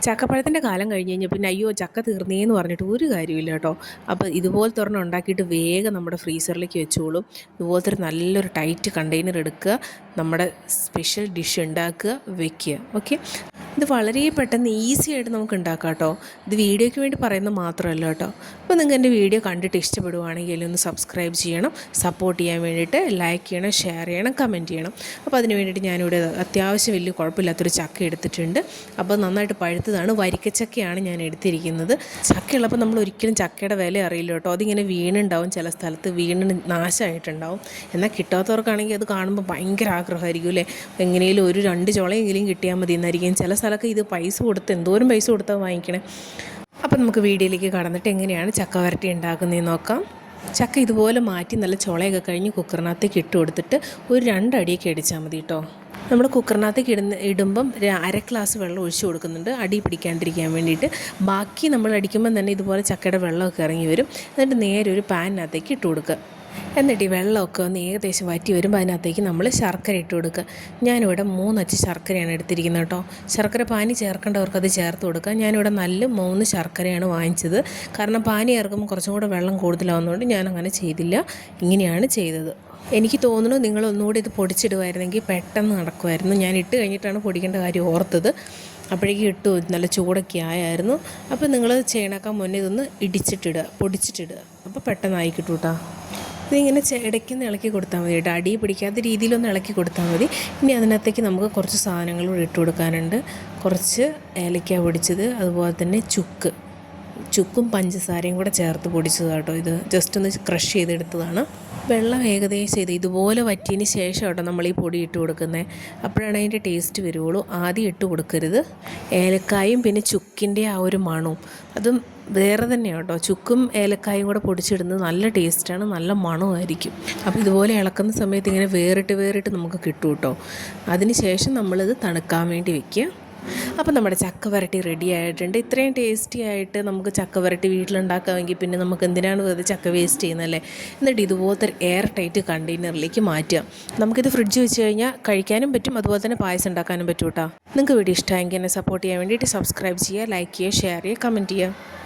ചക്കപ്പഴത്തിൻ്റെ കാലം കഴിഞ്ഞ് കഴിഞ്ഞാൽ പിന്നെ അയ്യോ ചക്ക തീർന്നേന്ന് പറഞ്ഞിട്ട് ഒരു കാര്യമില്ല കേട്ടോ. അപ്പോൾ ഇതുപോലത്തെ ഒരെണ്ണം ഉണ്ടാക്കിയിട്ട് വേഗം നമ്മുടെ ഫ്രീസറിലേക്ക് വെച്ചോളും. ഇതുപോലത്തെ ഒരു നല്ലൊരു ടൈറ്റ് കണ്ടെയ്നർ എടുക്കുക, നമ്മുടെ സ്പെഷ്യൽ ഡിഷ് ഉണ്ടാക്കുക, വെക്കുക. ഓക്കെ, ഇത് വളരെ പെട്ടെന്ന് ഈസി ആയിട്ട് നമുക്ക് ഉണ്ടാക്കാം കേട്ടോ. ഇത് വീഡിയോയ്ക്ക് വേണ്ടി പറയുന്നത് മാത്രമല്ല കേട്ടോ. അപ്പോൾ നിങ്ങൾക്ക് എൻ്റെ വീഡിയോ കണ്ടിട്ട് ഇഷ്ടപ്പെടുവാണെങ്കിൽ ഒന്ന് സബ്സ്ക്രൈബ് ചെയ്യണം, സപ്പോർട്ട് ചെയ്യാൻ വേണ്ടിയിട്ട് ലൈക്ക് ചെയ്യണം, ഷെയർ ചെയ്യണം, കമൻറ്റ് ചെയ്യണം. അപ്പോൾ അതിന് വേണ്ടിയിട്ട് ഞാനിവിടെ അത്യാവശ്യം വലിയ കുഴപ്പമില്ലാത്തൊരു ചക്ക എടുത്തിട്ടുണ്ട്. അപ്പോൾ നന്നായിട്ട് പഴുത്തതാണ്, വരിക്കച്ചക്കയാണ് ഞാൻ എടുത്തിരിക്കുന്നത്. ചക്കയുള്ളപ്പോൾ നമ്മൾ ഒരിക്കലും ചക്കയുടെ വില അറിയില്ല കേട്ടോ. അതിങ്ങനെ വീണുണ്ടാവും, ചില സ്ഥലത്ത് വീണ് നാശമായിട്ടുണ്ടാവും. എന്നാൽ കിട്ടാത്തവർക്കാണെങ്കിൽ അത് കാണുമ്പോൾ ഭയങ്കര ആഗ്രഹമായിരിക്കും അല്ലേ, എങ്ങനെയും ഒരു 2 ചുളയെങ്കിലും കിട്ടിയാൽ മതി എന്നായിരിക്കും. ചില സ്ഥലമൊക്കെ ഇത് പൈസ കൊടുത്ത് എന്തോരം പൈസ കൊടുത്താൽ വാങ്ങിക്കണേ. അപ്പോൾ നമുക്ക് വീഡിയോയിലേക്ക് കടന്നിട്ട് എങ്ങനെയാണ് ചക്ക വരട്ടി ഉണ്ടാക്കുന്നതെന്ന് നോക്കാം. ചക്ക ഇതുപോലെ മാറ്റി നല്ല ചുളയൊക്കെ കഴിഞ്ഞ് കുക്കറിനകത്തേക്ക് ഇട്ട് കൊടുത്തിട്ട് ഒരു 2 അടിയൊക്കെ അടിച്ചാൽ മതി കേട്ടോ. നമ്മൾ കുക്കറിനകത്തേക്ക് ഇടുമ്പം 1/2 ഗ്ലാസ് വെള്ളം ഒഴിച്ച് കൊടുക്കുന്നുണ്ട്, അടി പിടിക്കാണ്ടിരിക്കാൻ വേണ്ടിയിട്ട്. ബാക്കി നമ്മൾ അടിക്കുമ്പം തന്നെ ഇതുപോലെ ചക്കയുടെ വെള്ളമൊക്കെ ഇറങ്ങി വരും. എന്നിട്ട് നേരെ ഒരു പാനിനകത്തേക്ക് ഇട്ട് കൊടുക്കുക. എന്നിട്ട് ഈ വെള്ളമൊക്കെ ഒന്ന് ഏകദേശം വറ്റി വരുമ്പോൾ അതിനകത്തേക്ക് നമ്മൾ ശർക്കര ഇട്ട് കൊടുക്കുക. ഞാനിവിടെ 3 അച്ച് ശർക്കരയാണ് എടുത്തിരിക്കുന്നത് കേട്ടോ. ശർക്കര പാനി ചേർക്കേണ്ടവർക്ക് അത് ചേർത്ത് കൊടുക്കുക. ഞാനിവിടെ നല്ല 3 ശർക്കരയാണ് വാങ്ങിച്ചത്. കാരണം പാനി ചേർക്കുമ്പോൾ കുറച്ചും കൂടെ വെള്ളം കൂടുതലാവുന്നതുകൊണ്ട് ഞാനങ്ങനെ ചെയ്തില്ല, ഇങ്ങനെയാണ് ചെയ്തത്. എനിക്ക് തോന്നുന്നു നിങ്ങളൊന്നുകൂടി ഇത് പൊടിച്ചിടുമായിരുന്നെങ്കിൽ പെട്ടെന്ന് നടക്കുമായിരുന്നു. ഞാൻ ഇട്ട് കഴിഞ്ഞിട്ടാണ് പൊടിക്കേണ്ട കാര്യം ഓർത്തത്. അപ്പോഴേക്കും ഇട്ടു, നല്ല ചൂടൊക്കെ ആയായിരുന്നു. അപ്പോൾ നിങ്ങൾ ചെയ്യണേക്കാൻ മുന്നേ ഇതൊന്ന് പൊടിച്ചിട്ടിടുക. അപ്പോൾ പെട്ടെന്നായി കിട്ടും കേട്ടോ. ഇതിങ്ങനെ ഇടയ്ക്കൊന്ന് ഇളക്കി കൊടുത്താൽ മതി കേട്ടോ, അടി പിടിക്കാത്ത രീതിയിലൊന്ന് ഇളക്കി കൊടുത്താൽ മതി. ഇനി അതിനകത്തേക്ക് നമുക്ക് കുറച്ച് സാധനങ്ങൾ കൂടി ഇട്ട് കൊടുക്കാനുണ്ട്. കുറച്ച് ഏലക്ക പൊടിച്ചത്, അതുപോലെ തന്നെ ചുക്കും പഞ്ചസാരയും കൂടെ ചേർത്ത് പൊടിച്ചത് കേട്ടോ. ഇത് ജസ്റ്റ് ഒന്ന് ക്രഷ് ചെയ്തെടുത്തതാണ്. വെള്ളം ഏകദേശം ഇതുപോലെ വറ്റിയതിന് ശേഷം കേട്ടോ നമ്മൾ ഈ പൊടി ഇട്ട് കൊടുക്കുന്നത്. അപ്പോഴാണ് അതിൻ്റെ ടേസ്റ്റ് വരുള്ളൂ. ആദ്യം ഇട്ട് കൊടുക്കരുത്. ഏലക്കായും പിന്നെ ചുക്കിൻ്റെ ആ ഒരു മണവും അതും വേറെ തന്നെയാണ് കേട്ടോ. ചുക്കും ഏലക്കായും കൂടെ പൊടിച്ചിടുന്നത് നല്ല ടേസ്റ്റാണ്, നല്ല മണമായിരിക്കും. അപ്പോൾ ഇതുപോലെ ഇളക്കുന്ന സമയത്ത് ഇങ്ങനെ വേറിട്ട് നമുക്ക് കിട്ടും കേട്ടോ. അതിന് ശേഷം നമ്മളിത് തണുക്കാൻ വേണ്ടി വയ്ക്കുക. അപ്പോൾ നമ്മുടെ ചക്ക വരട്ടി റെഡി ആയിട്ടുണ്ട്. ഇത്രയും ടേസ്റ്റി ആയിട്ട് നമുക്ക് ചക്ക വരട്ടി വീട്ടിലുണ്ടാക്കാമെങ്കിൽ പിന്നെ നമുക്ക് എന്തിനാണ് വെറുതെ ചക്ക വേസ്റ്റ് ചെയ്യുന്നതല്ലേ. എന്നിട്ട് ഇതുപോലത്തെ എയർ ടൈറ്റ് കണ്ടെയ്നറിലേക്ക് മാറ്റുക. നമുക്കിത് ഫ്രിഡ്ജ് വെച്ച് കഴിഞ്ഞാൽ കഴിക്കാനും പറ്റും, അതുപോലെ തന്നെ പായസം ഉണ്ടാക്കാനും പറ്റും കേട്ടോ. നിങ്ങൾക്ക് വീഡിയോ ഇഷ്ടമായെങ്കിൽ എന്നെ സപ്പോർട്ട് ചെയ്യാൻ വേണ്ടിയിട്ട് സബ്സ്ക്രൈബ് ചെയ്യുക, ലൈക്ക് ചെയ്യുക, ഷെയർ ചെയ്യുക, കമൻറ്റ് ചെയ്യുക.